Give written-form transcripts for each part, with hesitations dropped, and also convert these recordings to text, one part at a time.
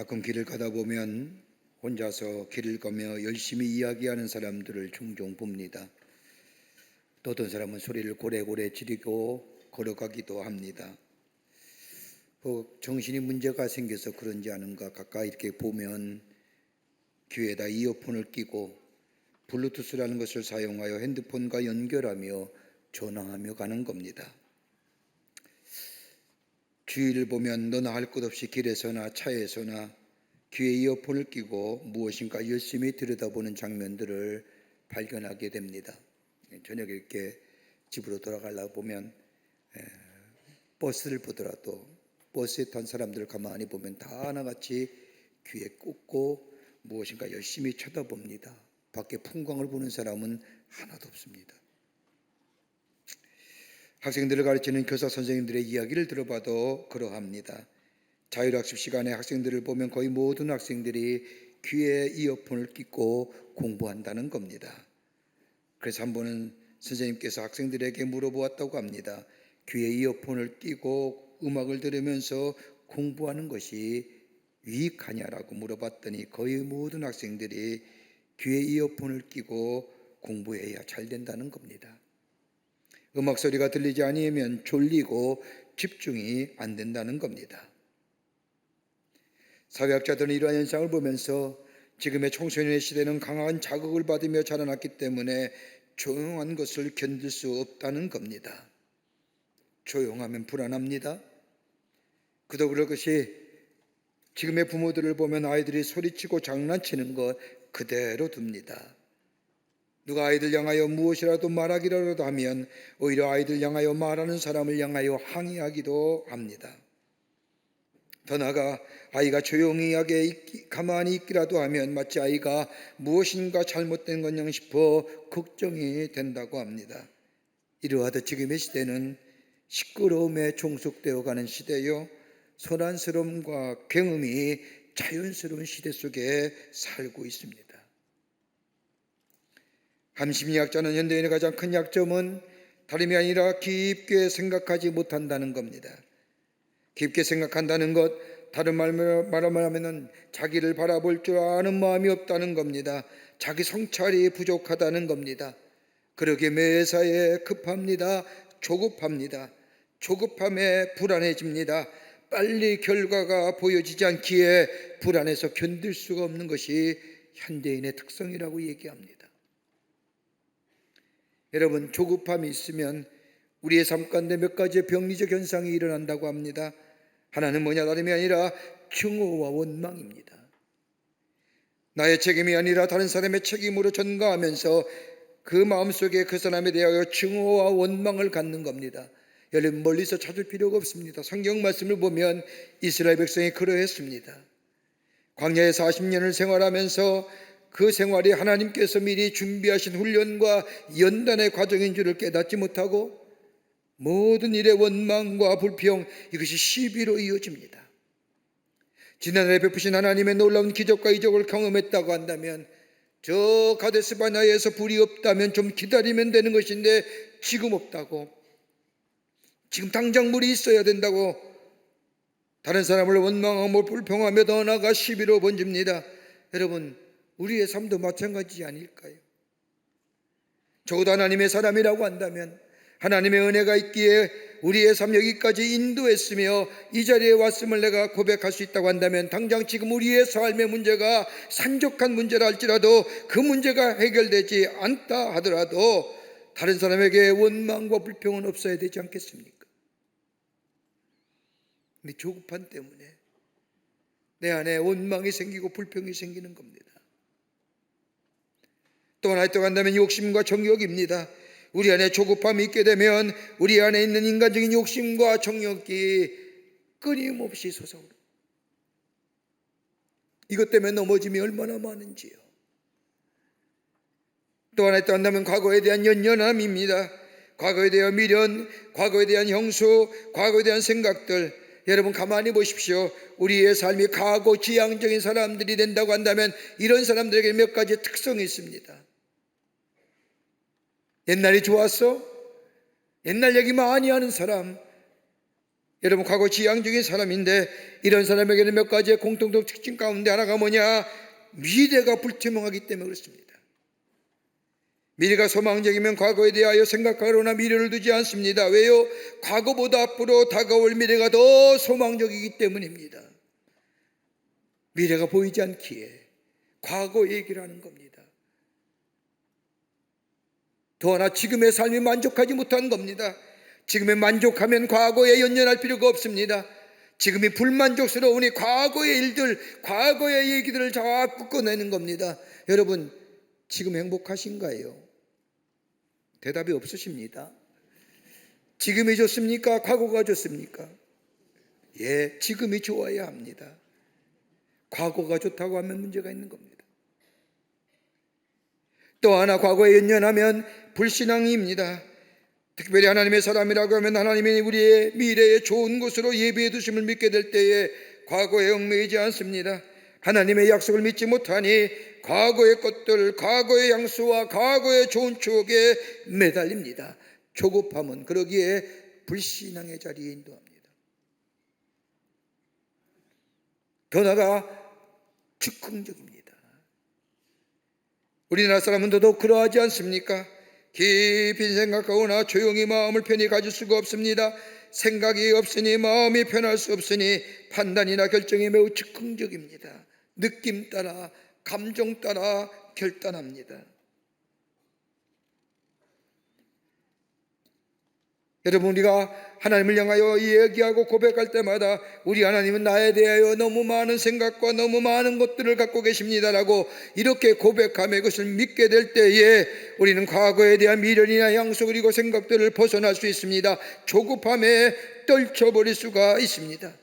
가끔 길을 가다 보면 혼자서 길을 가며 열심히 이야기하는 사람들을 종종 봅니다. 또 어떤 사람은 소리를 고래고래 지르고 걸어가기도 합니다. 정신이 문제가 생겨서 그런지 아는가 가까이 이렇게 보면 귀에다 이어폰을 끼고 블루투스라는 것을 사용하여 핸드폰과 연결하며 전화하며 가는 겁니다. 주위를 보면 너나 할 것 없이 길에서나 차에서나 귀에 이어폰을 끼고 무엇인가 열심히 들여다보는 장면들을 발견하게 됩니다. 저녁에 이렇게 집으로 돌아가려고 보면 버스를 보더라도 버스에 탄 사람들을 가만히 보면 다 하나같이 귀에 꽂고 무엇인가 열심히 쳐다봅니다. 밖에 풍광을 보는 사람은 하나도 없습니다. 학생들을 가르치는 교사 선생님들의 이야기를 들어봐도 그러합니다. 자율학습 시간에 학생들을 보면 거의 모든 학생들이 귀에 이어폰을 끼고 공부한다는 겁니다. 그래서 한 번은 선생님께서 학생들에게 물어보았다고 합니다. 귀에 이어폰을 끼고 음악을 들으면서 공부하는 것이 유익하냐라고 물어봤더니 거의 모든 학생들이 귀에 이어폰을 끼고 공부해야 잘 된다는 겁니다. 음악 소리가 들리지 않으면 졸리고 집중이 안 된다는 겁니다. 사회학자들은 이러한 현상을 보면서 지금의 청소년의 시대는 강한 자극을 받으며 자라났기 때문에 조용한 것을 견딜 수 없다는 겁니다. 조용하면 불안합니다. 그도 그럴 것이 지금의 부모들을 보면 아이들이 소리치고 장난치는 것 그대로 둡니다. 누가 아이들 향하여 무엇이라도 말하기라도 하면 오히려 아이들 향하여 말하는 사람을 향하여 항의하기도 합니다. 더 나아가 아이가 조용히 가만히 있기라도 하면 마치 아이가 무엇인가 잘못된 것냥 싶어 걱정이 된다고 합니다. 이러하듯 지금의 시대는 시끄러움에 종속되어 가는 시대요, 소란스러움과 굉음이 자연스러운 시대 속에 살고 있습니다. 함심리학자는 현대인의 가장 큰 약점은 다름이 아니라 깊게 생각하지 못한다는 겁니다. 깊게 생각한다는 것, 다른 말로 말하면 자기를 바라볼 줄 아는 마음이 없다는 겁니다. 자기 성찰이 부족하다는 겁니다. 그러기에 매사에 급합니다. 조급합니다. 조급함에 불안해집니다. 빨리 결과가 보여지지 않기에 불안해서 견딜 수가 없는 것이 현대인의 특성이라고 얘기합니다. 여러분, 조급함이 있으면 우리의 삶 가운데 몇 가지의 병리적 현상이 일어난다고 합니다. 하나는 뭐냐 다름이 아니라 증오와 원망입니다. 나의 책임이 아니라 다른 사람의 책임으로 전가하면서 그 마음속에 그 사람에 대하여 증오와 원망을 갖는 겁니다. 여러분, 멀리서 찾을 필요가 없습니다. 성경 말씀을 보면 이스라엘 백성이 그러했습니다. 광야에 40년을 생활하면서 그 생활이 하나님께서 미리 준비하신 훈련과 연단의 과정인 줄을 깨닫지 못하고 모든 일의 원망과 불평, 이것이 시비로 이어집니다. 지난해 베푸신 하나님의 놀라운 기적과 이적을 경험했다고 한다면, 저 가데스 바네아에서 불이 없다면 좀 기다리면 되는 것인데 지금 없다고, 지금 당장 물이 있어야 된다고 다른 사람을 원망하고 불평하며 더 나아가 시비로 번집니다. 여러분, 우리의 삶도 마찬가지지 아닐까요? 적어도 하나님의 사람이라고 한다면, 하나님의 은혜가 있기에 우리의 삶 여기까지 인도했으며 이 자리에 왔음을 내가 고백할 수 있다고 한다면, 당장 지금 우리의 삶의 문제가 산적한 문제라 할지라도 그 문제가 해결되지 않다 하더라도 다른 사람에게 원망과 불평은 없어야 되지 않겠습니까? 근데 조급함 때문에 내 안에 원망이 생기고 불평이 생기는 겁니다. 또 하나 있다고 한다면 욕심과 정욕입니다. 우리 안에 조급함이 있게 되면 우리 안에 있는 인간적인 욕심과 정욕이 끊임없이 솟아오릅니다. 이것 때문에 넘어짐이 얼마나 많은지요. 또 하나 있다고 한다면 과거에 대한 연연함입니다. 과거에 대한 미련, 과거에 대한 형수, 과거에 대한 생각들. 여러분, 가만히 보십시오. 우리의 삶이 가고지향적인 사람들이 된다고 한다면 이런 사람들에게 몇 가지 특성이 있습니다. 옛날이 좋았어? 옛날 얘기 많이 하는 사람, 여러분, 과거 지향적인 사람인데 이런 사람에게는 몇 가지의 공통적 특징 가운데 하나가 뭐냐? 미래가 불투명하기 때문에 그렇습니다. 미래가 소망적이면 과거에 대하여 생각하거나 미래를 두지 않습니다. 왜요? 과거보다 앞으로 다가올 미래가 더 소망적이기 때문입니다. 미래가 보이지 않기에 과거 얘기를 하는 겁니다. 또 하나, 지금의 삶이 만족하지 못한 겁니다. 지금에 만족하면 과거에 연연할 필요가 없습니다. 지금이 불만족스러우니 과거의 일들, 과거의 얘기들을 자꾸 꺼내는 겁니다. 여러분, 지금 행복하신가요? 대답이 없으십니다. 지금이 좋습니까? 과거가 좋습니까? 예, 지금이 좋아야 합니다. 과거가 좋다고 하면 문제가 있는 겁니다. 또 하나, 과거에 연연하면 불신앙입니다. 특별히 하나님의 사람이라고 하면 하나님이 우리의 미래에 좋은 곳으로 예비해 두심을 믿게 될 때에 과거에 얽매이지 않습니다. 하나님의 약속을 믿지 못하니 과거의 것들, 과거의 양수와 과거의 좋은 추억에 매달립니다. 조급함은 그러기에 불신앙의 자리에 인도합니다. 더 나아가 즉흥적입니다. 우리나라 사람은 더더욱 그러하지 않습니까? 깊이 생각하거나 조용히 마음을 편히 가질 수가 없습니다. 생각이 없으니 마음이 편할 수 없으니 판단이나 결정이 매우 즉흥적입니다. 느낌 따라, 감정 따라 결단합니다. 여러분, 우리가 하나님을 향하여 이야기하고 고백할 때마다 우리 하나님은 나에 대하여 너무 많은 생각과 너무 많은 것들을 갖고 계십니다라고 이렇게 고백하며 이것을 믿게 될 때에 우리는 과거에 대한 미련이나 향수 그리고 생각들을 벗어날 수 있습니다. 조급함에 떨쳐버릴 수가 있습니다.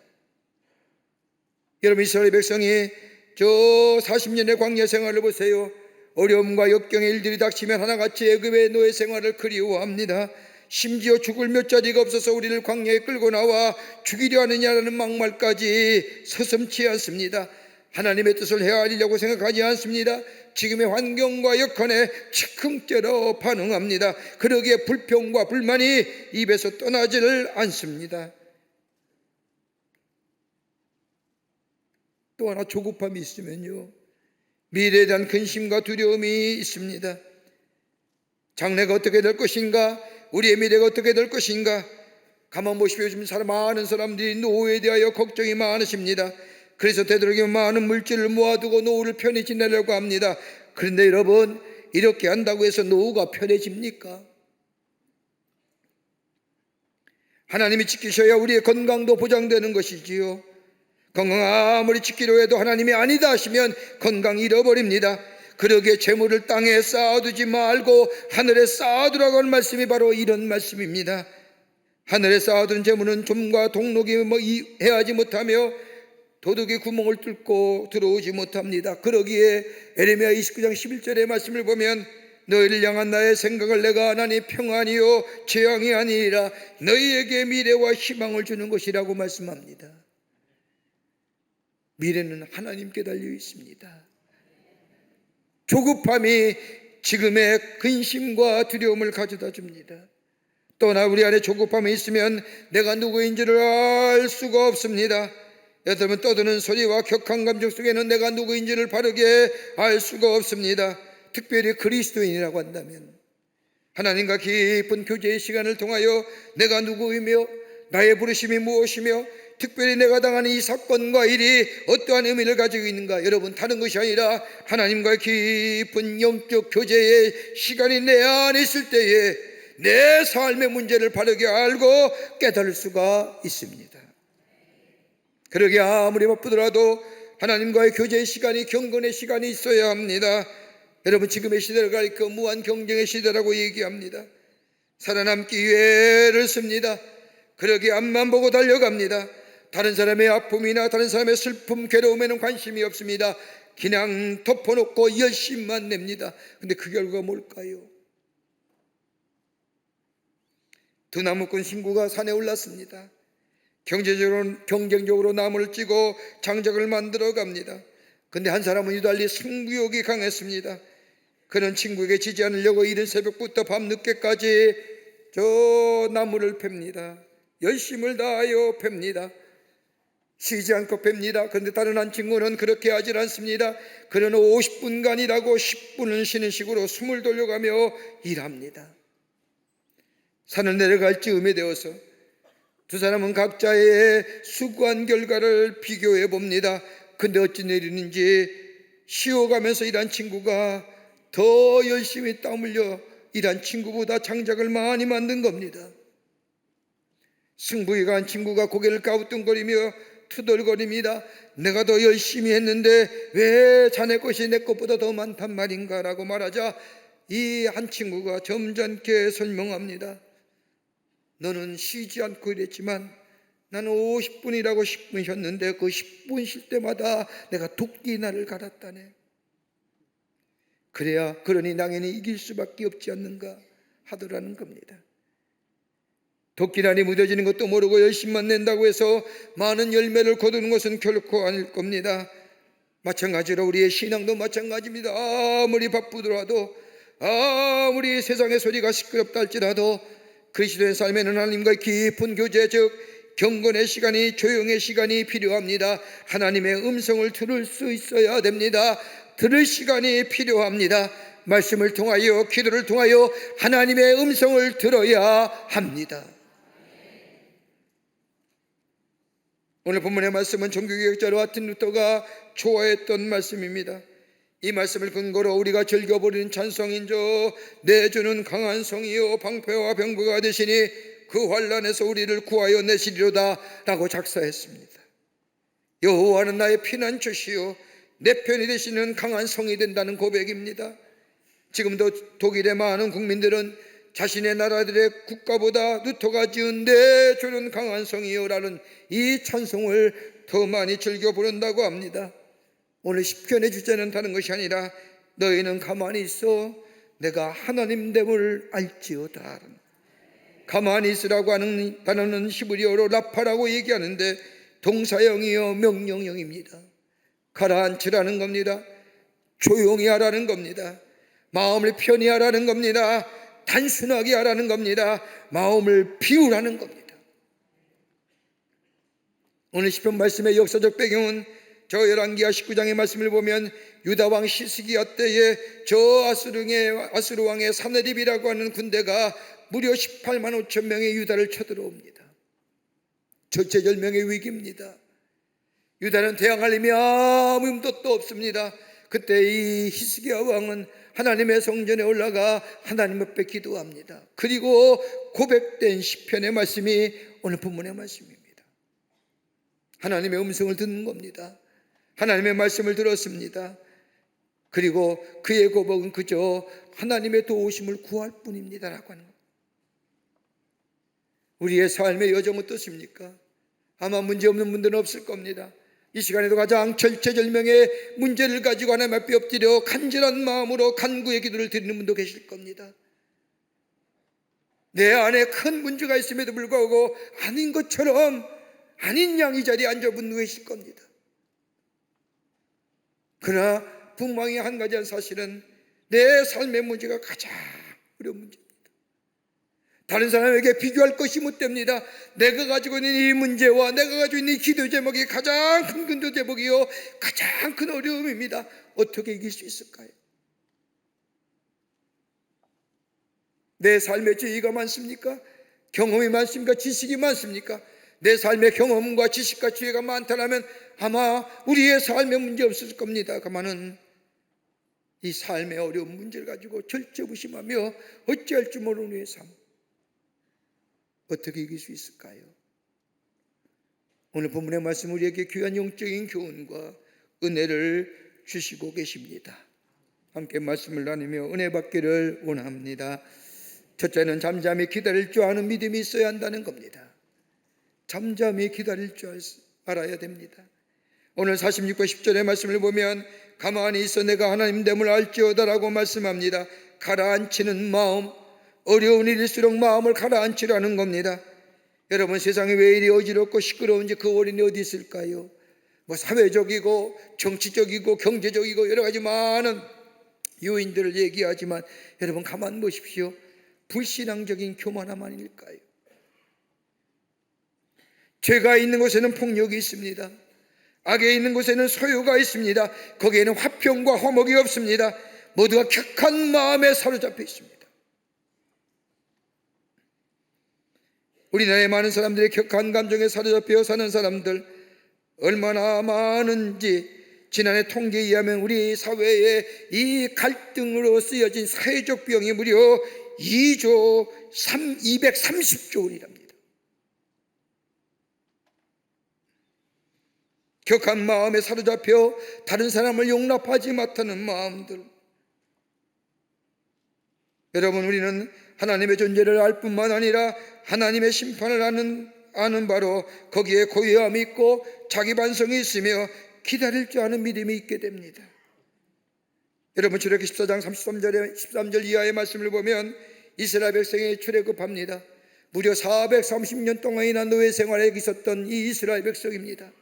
여러분, 이스라엘 백성이 저 40년의 광야 생활을 보세요. 어려움과 역경의 일들이 닥치면 하나같이 애굽의 노예 생활을 그리워합니다. 심지어 죽을 몇 자리가 없어서 우리를 광야에 끌고 나와 죽이려 하느냐라는 막말까지 서슴지 않습니다. 하나님의 뜻을 헤아리려고 생각하지 않습니다. 지금의 환경과 여건에 즉흥적으로 반응합니다. 그러기에 불평과 불만이 입에서 떠나지를 않습니다. 또 하나, 조급함이 있으면요, 미래에 대한 근심과 두려움이 있습니다. 장래가 어떻게 될 것인가? 우리의 미래가 어떻게 될 것인가? 가만 보십시오. 요즘 많은 사람들이 노후에 대하여 걱정이 많으십니다. 그래서 되도록이면 많은 물질을 모아두고 노후를 편히 지내려고 합니다. 그런데 여러분, 이렇게 한다고 해서 노후가 편해집니까? 하나님이 지키셔야 우리의 건강도 보장되는 것이지요. 건강 아무리 지키려 해도 하나님이 아니다 하시면 건강 잃어버립니다. 그러기에 재물을 땅에 쌓아두지 말고 하늘에 쌓아두라고 하는 말씀이 바로 이런 말씀입니다. 하늘에 쌓아둔 재물은 좀과 동록이 해하지 못하며 도둑이 구멍을 뚫고 들어오지 못합니다. 그러기에 에레미야 29장 11절의 말씀을 보면 너희를 향한 나의 생각을 내가 하나니 평안이요 재앙이 아니라 너희에게 미래와 희망을 주는 것이라고 말씀합니다. 미래는 하나님께 달려 있습니다. 조급함이 지금의 근심과 두려움을 가져다 줍니다. 또나 우리 안에 조급함이 있으면 내가 누구인지를 알 수가 없습니다. 여러분, 떠드는 소리와 격한 감정 속에는 내가 누구인지를 바르게 알 수가 없습니다. 특별히 그리스도인이라고 한다면 하나님과 깊은 교제의 시간을 통하여 내가 누구이며 나의 부르심이 무엇이며 특별히 내가 당하는 이 사건과 일이 어떠한 의미를 가지고 있는가, 여러분, 다른 것이 아니라 하나님과의 깊은 영적 교제의 시간이 내 안에 있을 때에 내 삶의 문제를 바르게 알고 깨달을 수가 있습니다. 그러게 아무리 바쁘더라도 하나님과의 교제의 시간이, 경건의 시간이 있어야 합니다. 여러분, 지금의 시대가 그 무한 경쟁의 시대라고 얘기합니다. 살아남기 위해 애를 씁니다. 그러기에 앞만 보고 달려갑니다. 다른 사람의 아픔이나 다른 사람의 슬픔, 괴로움에는 관심이 없습니다. 그냥 덮어놓고 열심만 냅니다. 근데 그 결과가 뭘까요? 두 나무꾼 신구가 산에 올랐습니다. 경쟁적으로 나무를 찌고 장작을 만들어 갑니다. 근데 한 사람은 유달리 승부욕이 강했습니다. 그는 친구에게 지지 않으려고 이른 새벽부터 밤늦게까지 저 나무를 팹니다. 열심을 다하여 팹니다. 쉬지 않고 팹니다. 그런데 다른 한 친구는 그렇게 하질 않습니다. 그는 50분간 일하고 10분은 쉬는 식으로 숨을 돌려가며 일합니다. 산을 내려갈 즈음이 되어서 두 사람은 각자의 수고한 결과를 비교해 봅니다. 근데 어찌 내리는지 쉬어가면서 일한 친구가 더 열심히 땀 흘려 일한 친구보다 장작을 많이 만든 겁니다. 승부에 간 친구가 고개를 갸우뚱거리며 투덜거립니다. 내가 더 열심히 했는데 왜 자네 것이 내 것보다 더 많단 말인가 라고 말하자 이 한 친구가 점잖게 설명합니다. 너는 쉬지 않고 일했지만 나는 50분이라고 10분 쉬었는데 그 10분 쉴 때마다 내가 도끼 나를 갈았다네. 그래야 그러니 당연히 이길 수밖에 없지 않는가 하더라는 겁니다. 도끼란이 무뎌지는 것도 모르고 열심만 낸다고 해서 많은 열매를 거두는 것은 결코 아닐 겁니다. 마찬가지로 우리의 신앙도 마찬가지입니다. 아무리 바쁘더라도, 아무리 세상의 소리가 시끄럽다 할지라도 그리스도의 삶에는 하나님과의 깊은 교제, 즉 경건의 시간이, 조용의 시간이 필요합니다. 하나님의 음성을 들을 수 있어야 됩니다. 들을 시간이 필요합니다. 말씀을 통하여, 기도를 통하여 하나님의 음성을 들어야 합니다. 오늘 본문의 말씀은 종교개혁자 마틴 루터가 좋아했던 말씀입니다. 이 말씀을 근거로 우리가 즐겨버리는 찬송인저 내주는 강한 성이요 방패와 병거가 되시니 그 환난에서 우리를 구하여 내시리로다 라고 작사했습니다. 여호와는 나의 피난처시요 내 편이 되시는 강한 성이 된다는 고백입니다. 지금도 독일의 많은 국민들은 자신의 나라들의 국가보다 루터가 지은 내주는 강한 성이요 라는 이 찬송을 더 많이 즐겨 부른다고 합니다. 오늘 시편의 주제는 다른 것이 아니라 너희는 가만히 있어 내가 하나님됨을 알지어다. 가만히 있으라고 하는 단어는 히브리어로 라파라고 얘기하는데 동사형이요 명령형입니다. 가라앉히라는 겁니다. 조용히 하라는 겁니다. 마음을 편히 하라는 겁니다. 단순하게 하라는 겁니다. 마음을 비우라는 겁니다. 오늘 시편 말씀의 역사적 배경은 저 열왕기하 19장의 말씀을 보면 유다왕 시스기야 때에 저 아수르 왕의 사네립이라고 하는 군대가 무려 18만 5천 명의 유다를 쳐들어옵니다. 절체절명의 위기입니다. 유다는 대항할 힘이 아무 힘도 없습니다. 그때 이 히스기야 왕은 하나님의 성전에 올라가 하나님 앞에 기도합니다. 그리고 고백된 시편의 말씀이 오늘 본문의 말씀입니다. 하나님의 음성을 듣는 겁니다. 하나님의 말씀을 들었습니다. 그리고 그의 고백은 그저 하나님의 도우심을 구할 뿐입니다 라고 하는 겁니다. 우리의 삶의 여정 어떻습니까? 아마 문제없는 분들은 없을 겁니다. 이 시간에도 가장 절체절명의 문제를 가지고 하나님 앞에 엎드려 간절한 마음으로 간구의 기도를 드리는 분도 계실 겁니다. 내 안에 큰 문제가 있음에도 불구하고 아닌 것처럼 아닌 양 이 자리에 앉아분 계실 겁니다. 그러나 분명히 한 가지 사실은 내 삶의 문제가 가장 어려운 문제입니다. 다른 사람에게 비교할 것이 못 됩니다. 내가 가지고 있는 이 문제와 내가 가지고 있는 이 기도 제목이 가장 큰 기도 제목이요 가장 큰 어려움입니다. 어떻게 이길 수 있을까요? 내 삶에 지혜가 많습니까? 경험이 많습니까? 지식이 많습니까? 내 삶의 경험과 지식과 지혜가 많다면 아마 우리의 삶에 문제 없을 겁니다. 그만은 이 삶의 어려운 문제를 가지고 절제부심하며 어찌할 줄 모르는 우리의 삶 어떻게 이길 수 있을까요? 오늘 본문의 말씀 우리에게 귀한 영적인 교훈과 은혜를 주시고 계십니다. 함께 말씀을 나누며 은혜 받기를 원합니다. 첫째는 잠잠히 기다릴 줄 아는 믿음이 있어야 한다는 겁니다. 잠잠히 기다릴 줄 알아야 됩니다. 오늘 46과 10절의 말씀을 보면 가만히 있어 내가 하나님됨을 알지어다 라고 말씀합니다. 가라앉히는 마음, 어려운 일일수록 마음을 가라앉히라는 겁니다. 여러분 세상이 왜 이리 어지럽고 시끄러운지 그 원인이 어디 있을까요? 사회적이고 정치적이고 경제적이고 여러 가지 많은 요인들을 얘기하지만 여러분 가만 보십시오. 불신앙적인 교만함 아닐까요? 죄가 있는 곳에는 폭력이 있습니다. 악에 있는 곳에는 소유가 있습니다. 거기에는 화평과 화목이 없습니다. 모두가 격한 마음에 사로잡혀 있습니다. 우리나라의 많은 사람들이 격한 감정에 사로잡혀 사는 사람들 얼마나 많은지 지난해 통계에 의하면 우리 사회에 이 갈등으로 쓰여진 사회적 비용이 무려 230조 원이랍니다. 격한 마음에 사로잡혀 다른 사람을 용납하지 못하는 마음들. 여러분, 우리는 하나님의 존재를 알 뿐만 아니라 하나님의 심판을 아는 바로 거기에 고요함이 있고 자기 반성이 있으며 기다릴 줄 아는 믿음이 있게 됩니다. 여러분, 출애굽기 14장 13절 이하의 말씀을 보면 이스라엘 백성이 출애굽합니다. 무려 430년 동안이나 노예 생활에 있었던 이 이스라엘 백성입니다.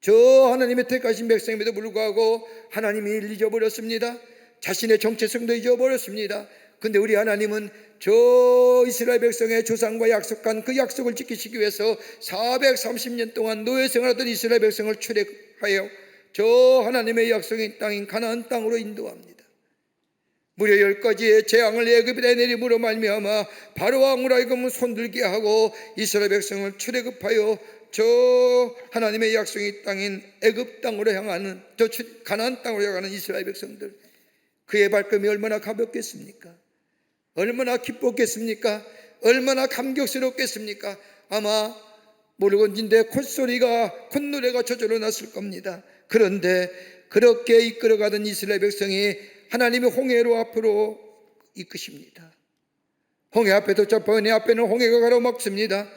저 하나님의 택하신 백성임에도 불구하고 하나님이 잊어버렸습니다. 자신의 정체성도 잊어버렸습니다. 근데 우리 하나님은 저 이스라엘 백성의 조상과 약속한 그 약속을 지키시기 위해서 430년 동안 노예 생활하던 이스라엘 백성을 출애굽하여 저 하나님의 약속인 땅인 가나안 땅으로 인도합니다. 무려 10가지의 재앙을 애굽에 내림으로 말미암아 바로 왕으로 하여금 손들게 하고 이스라엘 백성을 출애굽하여 저 하나님의 약속의 땅인 애굽 땅으로 향하는 저 가나안 땅으로 향하는 이스라엘 백성들, 그의 발걸음이 얼마나 가볍겠습니까? 얼마나 기뻤겠습니까? 얼마나 감격스럽겠습니까? 아마 모르건진데 콧노래가 저절로 났을 겁니다. 그런데 그렇게 이끌어가던 이스라엘 백성이 하나님의 홍해로 앞으로 이끄십니다. 홍해 앞에 도착하니 앞에는 홍해가 가로막습니다.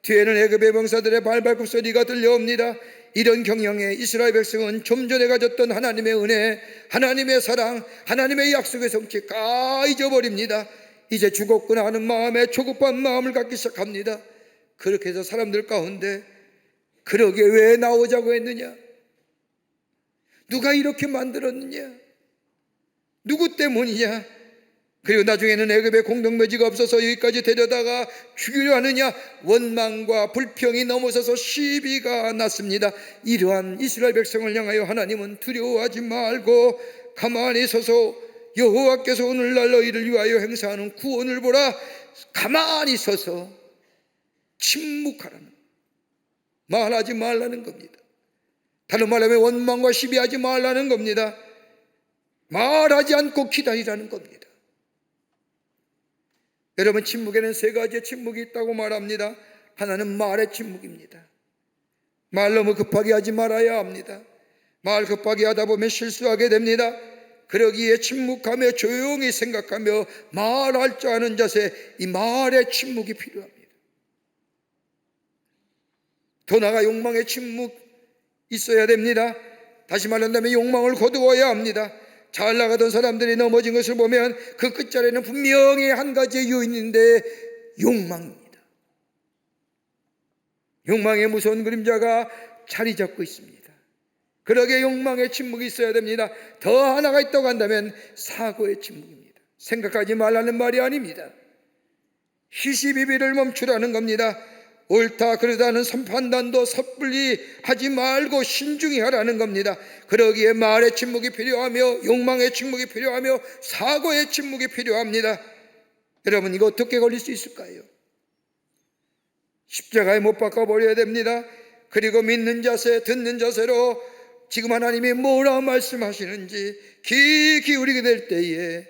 뒤에는 애굽의 병사들의 발발굽 소리가 들려옵니다. 이런 경영에 이스라엘 백성은 좀 전에 가졌던 하나님의 은혜, 하나님의 사랑, 하나님의 약속의 성취 다 잊어버립니다. 이제 죽었구나 하는 마음에 조급한 마음을 갖기 시작합니다. 그렇게 해서 사람들 가운데 그러게 왜 나오자고 했느냐? 누가 이렇게 만들었느냐? 누구 때문이냐? 그리고 나중에는 애굽에 공동묘지가 없어서 여기까지 데려다가 죽이려 하느냐? 원망과 불평이 넘어서서 시비가 났습니다. 이러한 이스라엘 백성을 향하여 하나님은 두려워하지 말고 가만히 서서 여호와께서 오늘날 너희를 위하여 행사하는 구원을 보라. 가만히 서서 침묵하라는, 말하지 말라는 겁니다. 다른 말하면 원망과 시비하지 말라는 겁니다. 말하지 않고 기다리라는 겁니다. 여러분, 침묵에는 세 가지의 침묵이 있다고 말합니다. 하나는 말의 침묵입니다. 말 너무 급하게 하지 말아야 합니다. 말 급하게 하다 보면 실수하게 됩니다. 그러기에 침묵하며 조용히 생각하며 말할 줄 아는 자세, 이 말의 침묵이 필요합니다. 더 나아가 욕망의 침묵 있어야 됩니다. 다시 말한다면 욕망을 거두어야 합니다. 잘 나가던 사람들이 넘어진 것을 보면 그 끝자리에는 분명히 한 가지의 요인인데 욕망입니다. 욕망의 무서운 그림자가 자리 잡고 있습니다. 그러게 욕망의 침묵이 있어야 됩니다. 더 하나가 있다고 한다면 사고의 침묵입니다. 생각하지 말라는 말이 아닙니다. 시시비비를 멈추라는 겁니다. 옳다 그르다는 판단도 섣불리 하지 말고 신중히 하라는 겁니다. 그러기에 말의 침묵이 필요하며 욕망의 침묵이 필요하며 사고의 침묵이 필요합니다. 여러분, 이거 어떻게 걸릴 수 있을까요? 십자가에 못 박아버려야 됩니다. 그리고 믿는 자세, 듣는 자세로 지금 하나님이 뭐라 말씀하시는지 귀 기울이게 될 때에,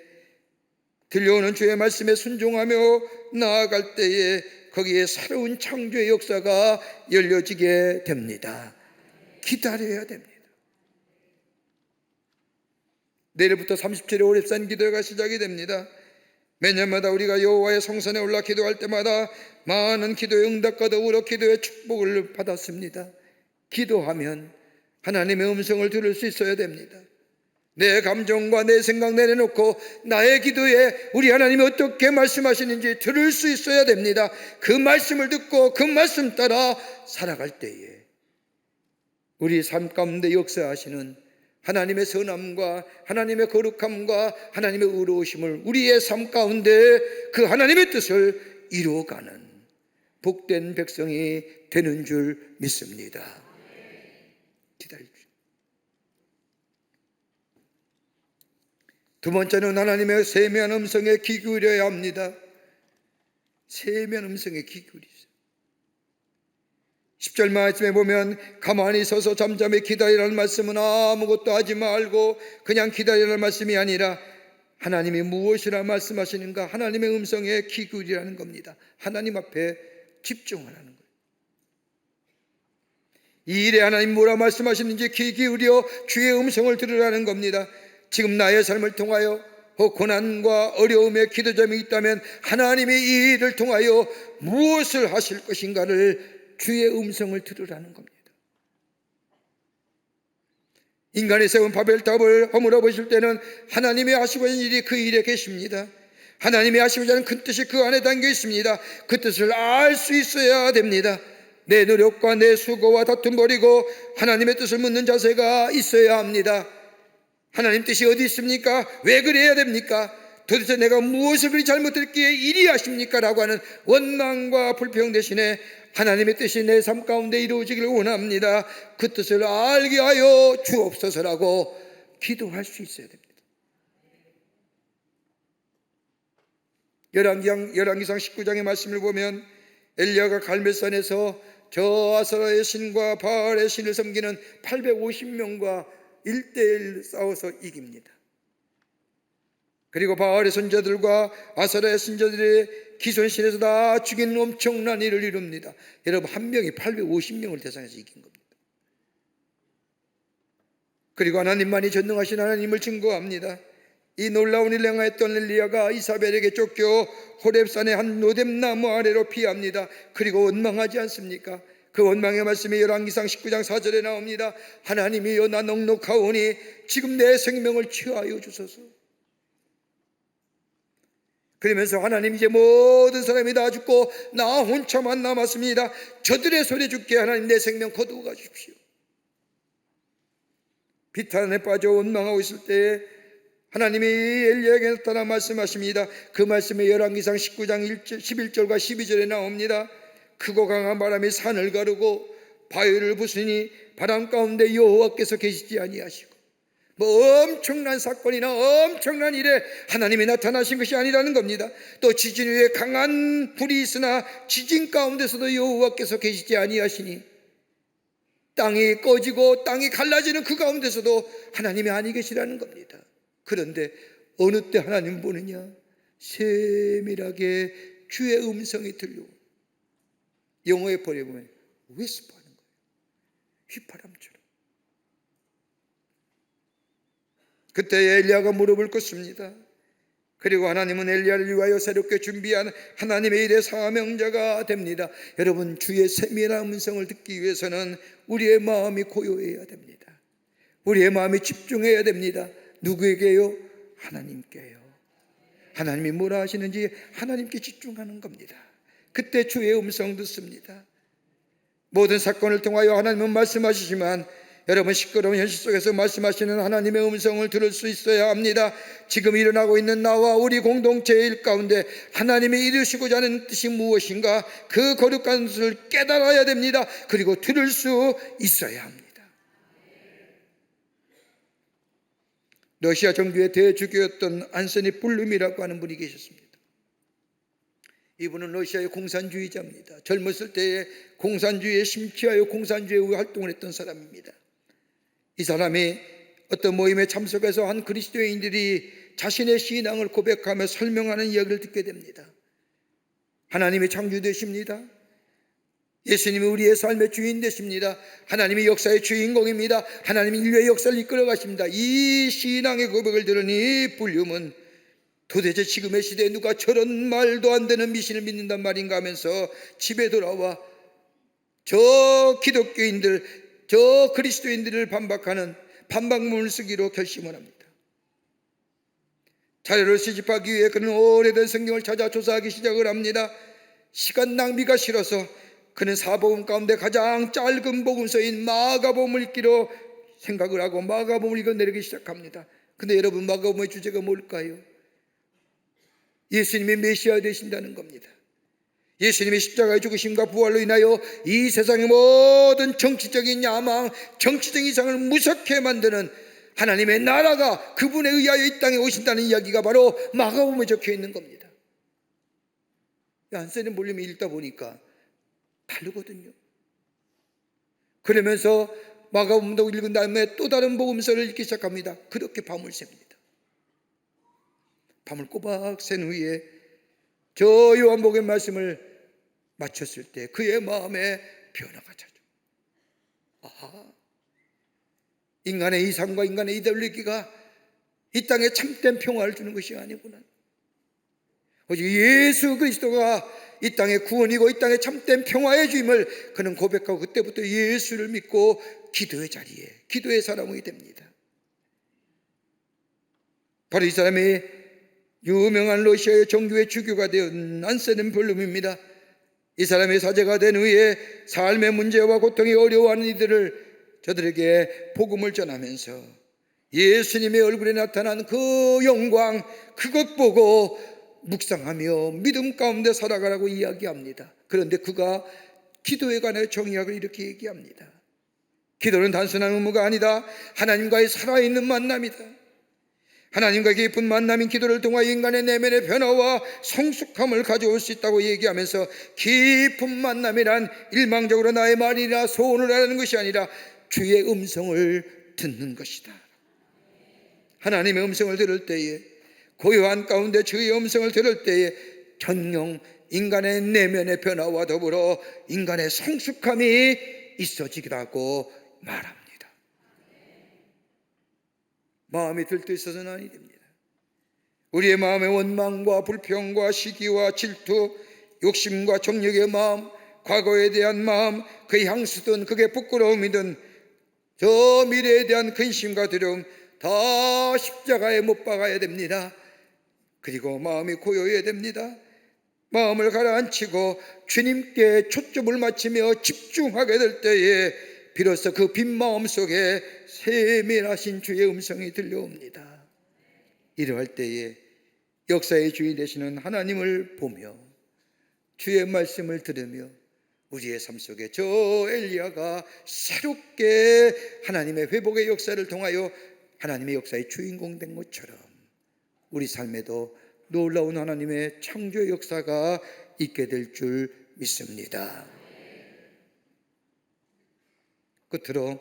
들려오는 주의 말씀에 순종하며 나아갈 때에 거기에 새로운 창조의 역사가 열려지게 됩니다. 기다려야 됩니다. 내일부터 37회 오랩산 기도회가 시작이 됩니다. 매년마다 우리가 여호와의 성산에 올라 기도할 때마다 많은 기도의 응답과 더불어 기도의 축복을 받았습니다. 기도하면 하나님의 음성을 들을 수 있어야 됩니다. 내 감정과 내 생각 내려놓고 나의 기도에 우리 하나님이 어떻게 말씀하시는지 들을 수 있어야 됩니다. 그 말씀을 듣고 그 말씀 따라 살아갈 때에 우리 삶 가운데 역사하시는 하나님의 선함과 하나님의 거룩함과 하나님의 의로우심을 우리의 삶 가운데 그 하나님의 뜻을 이루어가는 복된 백성이 되는 줄 믿습니다. 기다리십시오. 두 번째는 하나님의 세미한 음성에 귀 기울여야 합니다. 세미한 음성에 귀 기울이세요. 10절 말씀에 보면 가만히 서서 잠잠히 기다리라는 말씀은 아무것도 하지 말고 그냥 기다리라는 말씀이 아니라 하나님이 무엇이라 말씀하시는가, 하나님의 음성에 귀 기울이라는 겁니다. 하나님 앞에 집중하라는 거예요. 이 일에 하나님 뭐라 말씀하시는지 귀 기울여 주의 음성을 들으라는 겁니다. 지금 나의 삶을 통하여 고난과 어려움의 기도점이 있다면 하나님이 이 일을 통하여 무엇을 하실 것인가를 주의 음성을 들으라는 겁니다. 인간이 세운 바벨탑을 허물어 보실 때는 하나님이 하시고 있는 일이 그 일에 계십니다. 하나님이 하시고자 하는 큰 뜻이 그 안에 담겨 있습니다. 그 뜻을 알 수 있어야 됩니다. 내 노력과 내 수고와 다툼 버리고 하나님의 뜻을 묻는 자세가 있어야 합니다. 하나님 뜻이 어디 있습니까? 왜 그래야 됩니까? 도대체 내가 무엇을 그리 잘못했기에 이리 하십니까? 라고 하는 원망과 불평 대신에 하나님의 뜻이 내 삶 가운데 이루어지기를 원합니다. 그 뜻을 알게 하여 주옵소서라고 기도할 수 있어야 됩니다. 열왕기상 19장의 말씀을 보면 엘리야가 갈멜산에서 저 아세라의 신과 바알의 신을 섬기는 850명과 1대1 싸워서 이깁니다. 그리고 바알의 선자들과 아세라의 신자들의 기손신에서 다 죽이는 엄청난 일을 이룹니다. 여러분, 한 명이 850명을 대상해서 이긴 겁니다. 그리고 하나님만이 전능하신 하나님을 증거합니다. 이 놀라운 일을 행하였던 엘리야가 이사벨에게 쫓겨 호렙산의 한 노뎀나무 아래로 피합니다. 그리고 원망하지 않습니까? 그 원망의 말씀이 열왕기상 19장 4절에 나옵니다. 하나님이여, 나 넉넉하오니 지금 내 생명을 취하여 주소서. 그러면서 하나님, 이제 모든 사람이 다 죽고 나 혼자만 남았습니다. 저들의 손에 죽게 하나님 내 생명 거두어 가십시오. 비탄에 빠져 원망하고 있을 때에 하나님이 엘리야에게 나타나 말씀하십니다. 그 말씀이 열왕기상 19장 11절과 12절에 나옵니다. 크고 강한 바람이 산을 가르고 바위를 부수니 바람 가운데 여호와께서 계시지 아니하시고, 뭐 엄청난 사건이나 엄청난 일에 하나님이 나타나신 것이 아니라는 겁니다. 또 지진 위에 강한 불이 있으나 지진 가운데서도 여호와께서 계시지 아니하시니, 땅이 꺼지고 땅이 갈라지는 그 가운데서도 하나님이 아니 계시라는 겁니다. 그런데 어느 때 하나님 보느냐? 세밀하게 주의 음성이 들려오고, 영어에 번역하면 whisper하는 거예요. 휘파람처럼. 그때 엘리야가 무릎을 꿇습니다. 그리고 하나님은 엘리야를 위하여 새롭게 준비한 하나님의 일의 사명자가 됩니다. 여러분, 주의 세밀한 음성을 듣기 위해서는 우리의 마음이 고요해야 됩니다. 우리의 마음이 집중해야 됩니다. 누구에게요? 하나님께요. 하나님이 뭐라 하시는지 하나님께 집중하는 겁니다. 그때 주의 음성 듣습니다. 모든 사건을 통하여 하나님은 말씀하시지만 여러분, 시끄러운 현실 속에서 말씀하시는 하나님의 음성을 들을 수 있어야 합니다. 지금 일어나고 있는 나와 우리 공동체의 일 가운데 하나님이 이루시고자 하는 뜻이 무엇인가, 그 거룩한 뜻을 깨달아야 됩니다. 그리고 들을 수 있어야 합니다. 러시아 정부의 대주교였던 안소니 불룸이라고 하는 분이 계셨습니다. 이분은 러시아의 공산주의자입니다. 젊었을 때에 공산주의에 심취하여 공산주의 활동을 했던 사람입니다. 이 사람이 어떤 모임에 참석해서 한 그리스도인들이 자신의 신앙을 고백하며 설명하는 이야기를 듣게 됩니다. 하나님이 창조되십니다. 예수님이 우리의 삶의 주인 되십니다. 하나님이 역사의 주인공입니다. 하나님이 인류의 역사를 이끌어 가십니다. 이 신앙의 고백을 들은 이 불륨은 도대체 지금의 시대에 누가 저런 말도 안 되는 미신을 믿는단 말인가 하면서 집에 돌아와 저 기독교인들, 저 그리스도인들을 반박하는 반박문을 쓰기로 결심을 합니다. 자료를 수집하기 위해 그는 오래된 성경을 찾아 조사하기 시작을 합니다. 시간 낭비가 싫어서 그는 사복음 가운데 가장 짧은 복음서인 마가복음을 읽기로 생각을 하고 마가복음을 읽어내리기 시작합니다. 근데 여러분, 마가복음의 주제가 뭘까요? 예수님이 메시아 되신다는 겁니다. 예수님의 십자가의 죽으심과 부활로 인하여 이 세상의 모든 정치적인 야망, 정치적인 이상을 무섭게 만드는 하나님의 나라가 그분에 의하여 이 땅에 오신다는 이야기가 바로 마가복음에 적혀 있는 겁니다. 안세는 볼륨이 읽다 보니까 다르거든요. 그러면서 마가복음도 읽은 다음에 또 다른 복음서를 읽기 시작합니다. 그렇게 밤을 셉니다. 밤을 꼬박 센 후에 저 요한복음의 말씀을 마쳤을 때 그의 마음에 변화가 찾아. 인간의 이상과 인간의 이데올로기가 이 땅에 참된 평화를 주는 것이 아니구나. 오직 예수 그리스도가 이 땅의 구원이고 이 땅의 참된 평화의 주임을 그는 고백하고 그때부터 예수를 믿고 기도의 자리에, 기도의 사람이 됩니다. 바로 이 사람이 유명한 러시아의 정교회 주교가 된 안세는 볼륨입니다. 이 사람의 사제가 된 후에 삶의 문제와 고통이 어려워하는 이들을 저들에게 복음을 전하면서 예수님의 얼굴에 나타난 그 영광, 그것 보고 묵상하며 믿음 가운데 살아가라고 이야기합니다. 그런데 그가 기도에 관해 정의학을 이렇게 얘기합니다. 기도는 단순한 의무가 아니다. 하나님과의 살아있는 만남이다. 하나님과 깊은 만남인 기도를 통하여 인간의 내면의 변화와 성숙함을 가져올 수 있다고 얘기하면서 깊은 만남이란 일망적으로 나의 말이나 소원을 하는 것이 아니라 주의 음성을 듣는 것이다. 하나님의 음성을 들을 때에, 고요한 가운데 주의 음성을 들을 때에 전령 인간의 내면의 변화와 더불어 인간의 성숙함이 있어지기라고 말합니다. 마음이 들뜨서는 아니 됩니다. 우리의 마음의 원망과 불평과 시기와 질투, 욕심과 정욕의 마음, 과거에 대한 마음, 그 향수든 그게 부끄러움이든 저 미래에 대한 근심과 두려움 다 십자가에 못 박아야 됩니다. 그리고 마음이 고요해야 됩니다. 마음을 가라앉히고 주님께 초점을 맞추며 집중하게 될 때에 비로소 그 빈 마음 속에 세밀하신 주의 음성이 들려옵니다. 이러할 때에 역사의 주인 되시는 하나님을 보며 주의 말씀을 들으며 우리의 삶 속에 저 엘리야가 새롭게 하나님의 회복의 역사를 통하여 하나님의 역사의 주인공 된 것처럼 우리 삶에도 놀라운 하나님의 창조의 역사가 있게 될 줄 믿습니다. 끝으로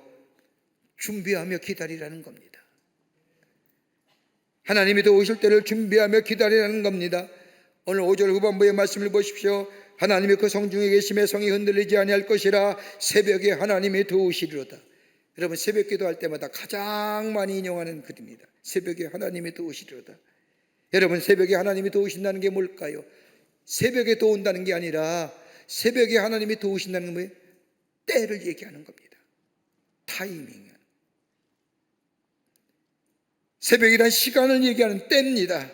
준비하며 기다리라는 겁니다. 하나님이 더 오실 때를 준비하며 기다리라는 겁니다. 오늘 5절 후반부의 말씀을 보십시오. 하나님이 그 성중에 계심에 성이 흔들리지 아니할 것이라 새벽에 하나님이 더 오시리로다. 여러분, 새벽 기도할 때마다 가장 많이 인용하는 글입니다. 새벽에 하나님이 더 오시리로다. 여러분, 새벽에 하나님이 더 오신다는 게 뭘까요? 새벽에 더 온다는 게 아니라 새벽에 하나님이 더 오신다는 건 뭐예요? 때를 얘기하는 겁니다. 타이밍. 새벽이란 시간을 얘기하는 때입니다.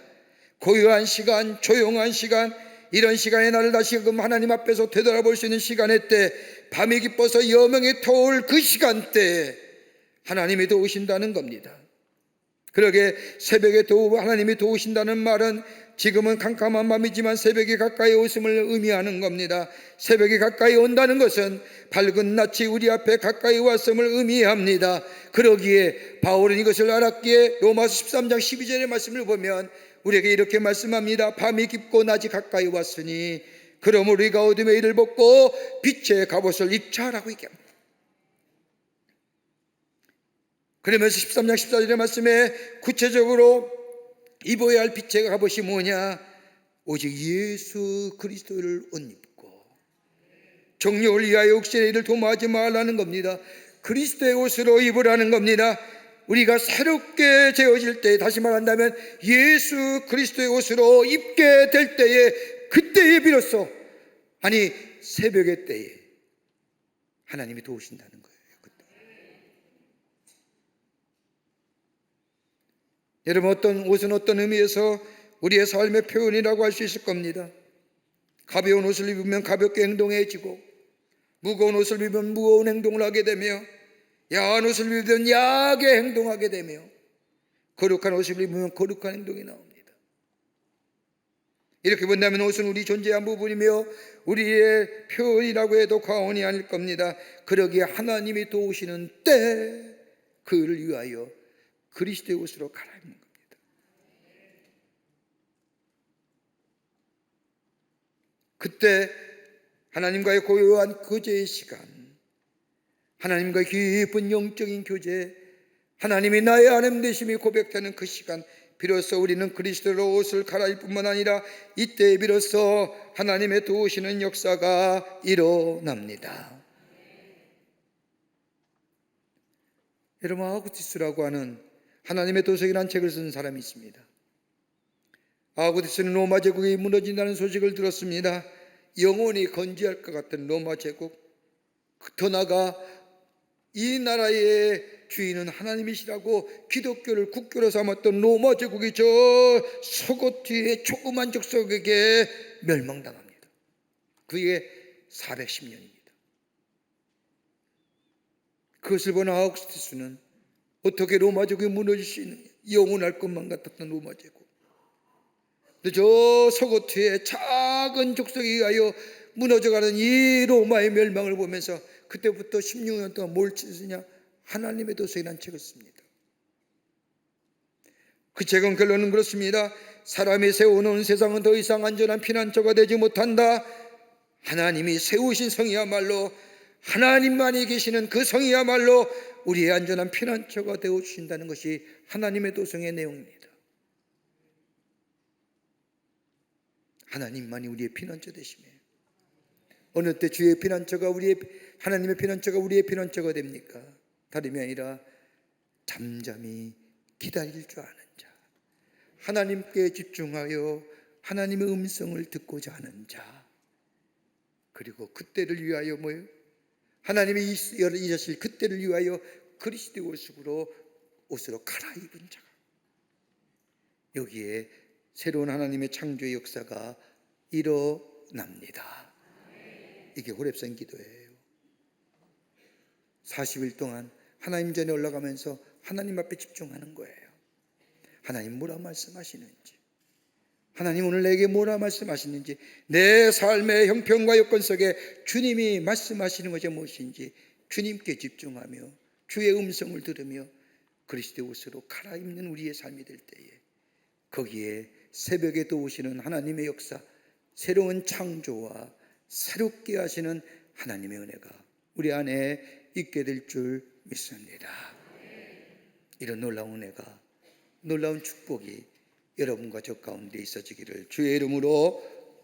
고요한 시간, 조용한 시간, 이런 시간에 나를 다시금 하나님 앞에서 되돌아볼 수 있는 시간의 때, 밤이 깊어서 여명이 터올 그 시간대에 하나님이 도우신다는 겁니다. 그러게 새벽에 하나님이 도우신다는 말은 지금은 캄캄한 밤이지만 새벽이 가까이 오심을 의미하는 겁니다. 새벽이 가까이 온다는 것은 밝은 낯이 우리 앞에 가까이 왔음을 의미합니다. 그러기에 바울은 이것을 알았기에 로마서 13장 12절의 말씀을 보면 우리에게 이렇게 말씀합니다. 밤이 깊고 낮이 가까이 왔으니 그러므로 우리가 어둠의 일을 벗고 빛의 갑옷을 입자라고 얘기합니다. 그러면서 13장 14절의 말씀에 구체적으로 입어야 할 빛의 갑옷이 뭐냐? 오직 예수 그리스도를 옷 입고 정욕을 위하여 육신의 일을 도모하지 말라는 겁니다. 그리스도의 옷으로 입으라는 겁니다. 우리가 새롭게 재어질 때, 다시 말한다면 예수 그리스도의 옷으로 입게 될 때에, 그때에 비로소, 아니 새벽의 때에 하나님이 도우신다는 거예요. 그때. 여러분, 어떤 옷은 어떤 의미에서 우리의 삶의 표현이라고 할 수 있을 겁니다. 가벼운 옷을 입으면 가볍게 행동해지고, 무거운 옷을 입으면 무거운 행동을 하게 되며, 야한 옷을 입으면 야하게 행동하게 되며, 거룩한 옷을 입으면 거룩한 행동이 나옵니다. 이렇게 본다면 옷은 우리 존재의 한 부분이며 우리의 표현이라고 해도 과언이 아닐 겁니다. 그러기에 하나님이 도우시는 때 그를 위하여 그리스도의 옷으로 갈아입는 겁니다. 그때 하나님과의 고요한 거제의 시간, 하나님과의 깊은 영적인 교제, 하나님이 나의 하나님 되심이 고백되는 그 시간, 비로소 우리는 그리스도로 옷을 갈아입을 뿐만 아니라 이때 비로소 하나님의 도우시는 역사가 일어납니다. 여러분, 아우구스티스라고 하는 하나님의 도석이라는 책을 쓴 사람이 있습니다. 아우구스티스는 로마 제국이 무너진다는 소식을 들었습니다. 영원히 건재할 것 같은 로마 제국, 더 나아가 이 나라의 주인은 하나님이시라고 기독교를 국교로 삼았던 로마 제국이 저 속옷 뒤에 조그만 족속에게 멸망당합니다. 그게 410년입니다. 그것을 본 아우구스티스는 어떻게 로마 제국이 무너질 수 있느냐, 영원할 것만 같았던 로마 제국, 근데 저 속옷 뒤에 작은 족속에 의하여 무너져가는 이 로마의 멸망을 보면서 그때부터 16년 동안 뭘 쓰냐? 하나님의 도서이라는 책을 씁니다. 그 책은 결론은 그렇습니다. 사람이 세워놓은 세상은 더 이상 안전한 피난처가 되지 못한다. 하나님이 세우신 성이야말로, 하나님만이 계시는 그 성이야말로 우리의 안전한 피난처가 되어주신다는 것이 하나님의 도성의 내용입니다. 하나님만이 우리의 피난처 되시며, 어느 때 주의 피난처가 하나님의 피난처가 우리의 피난처가 됩니까? 다름이 아니라 잠잠히 기다릴 줄 아는 자, 하나님께 집중하여 하나님의 음성을 듣고자 하는 자, 그리고 그때를 위하여 뭐예요? 하나님이 이르실 그때를 위하여 그리스도의 옷으로 갈아입은 자가, 여기에 새로운 하나님의 창조의 역사가 일어납니다. 이게 호렙산 기도예요. 40일 동안 하나님 전에 올라가면서 하나님 앞에 집중하는 거예요. 하나님 뭐라 말씀하시는지, 하나님 오늘 내게 뭐라 말씀하시는지, 내 삶의 형편과 여건 속에 주님이 말씀하시는 것이 무엇인지 주님께 집중하며 주의 음성을 들으며 그리스도의 옷으로 갈아입는 우리의 삶이 될 때에, 거기에 새벽에 도우시는 하나님의 역사, 새로운 창조와 새롭게 하시는 하나님의 은혜가 우리 안에 있게 될 줄 믿습니다. 이런 놀라운 은혜가, 놀라운 축복이 여러분과 저 가운데 있어지기를 주의 이름으로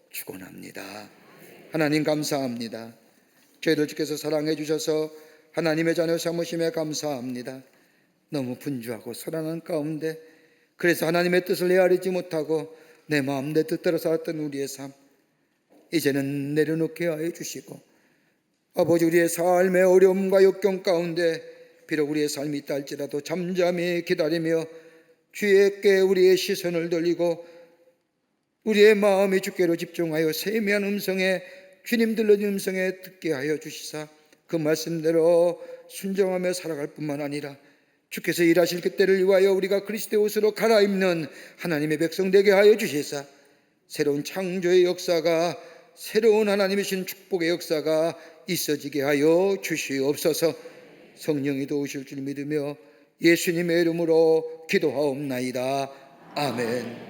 축원합니다. 하나님 감사합니다. 저희들 주께서 사랑해 주셔서 하나님의 자녀 삼으심에 감사합니다. 너무 분주하고 소란한 가운데, 그래서 하나님의 뜻을 헤아리지 못하고 내 마음 내 뜻대로 살았던 우리의 삶, 이제는 내려놓게 하여 주시고, 아버지, 우리의 삶의 어려움과 역경 가운데 비록 우리의 삶이 있다 할지라도 잠잠히 기다리며 주께 우리의 시선을 돌리고 우리의 마음이 주께로 집중하여 세미한 음성에, 주님 들려진 음성에 듣게 하여 주시사 그 말씀대로 순종하며 살아갈 뿐만 아니라 주께서 일하실 그때를 위하여 우리가 그리스도의 옷으로 갈아입는 하나님의 백성 되게 하여 주시사 새로운 창조의 역사가, 새로운 하나님이신 축복의 역사가 있어지게 하여 주시옵소서. 성령이 도우실 줄 믿으며 예수님의 이름으로 기도하옵나이다. 아멘.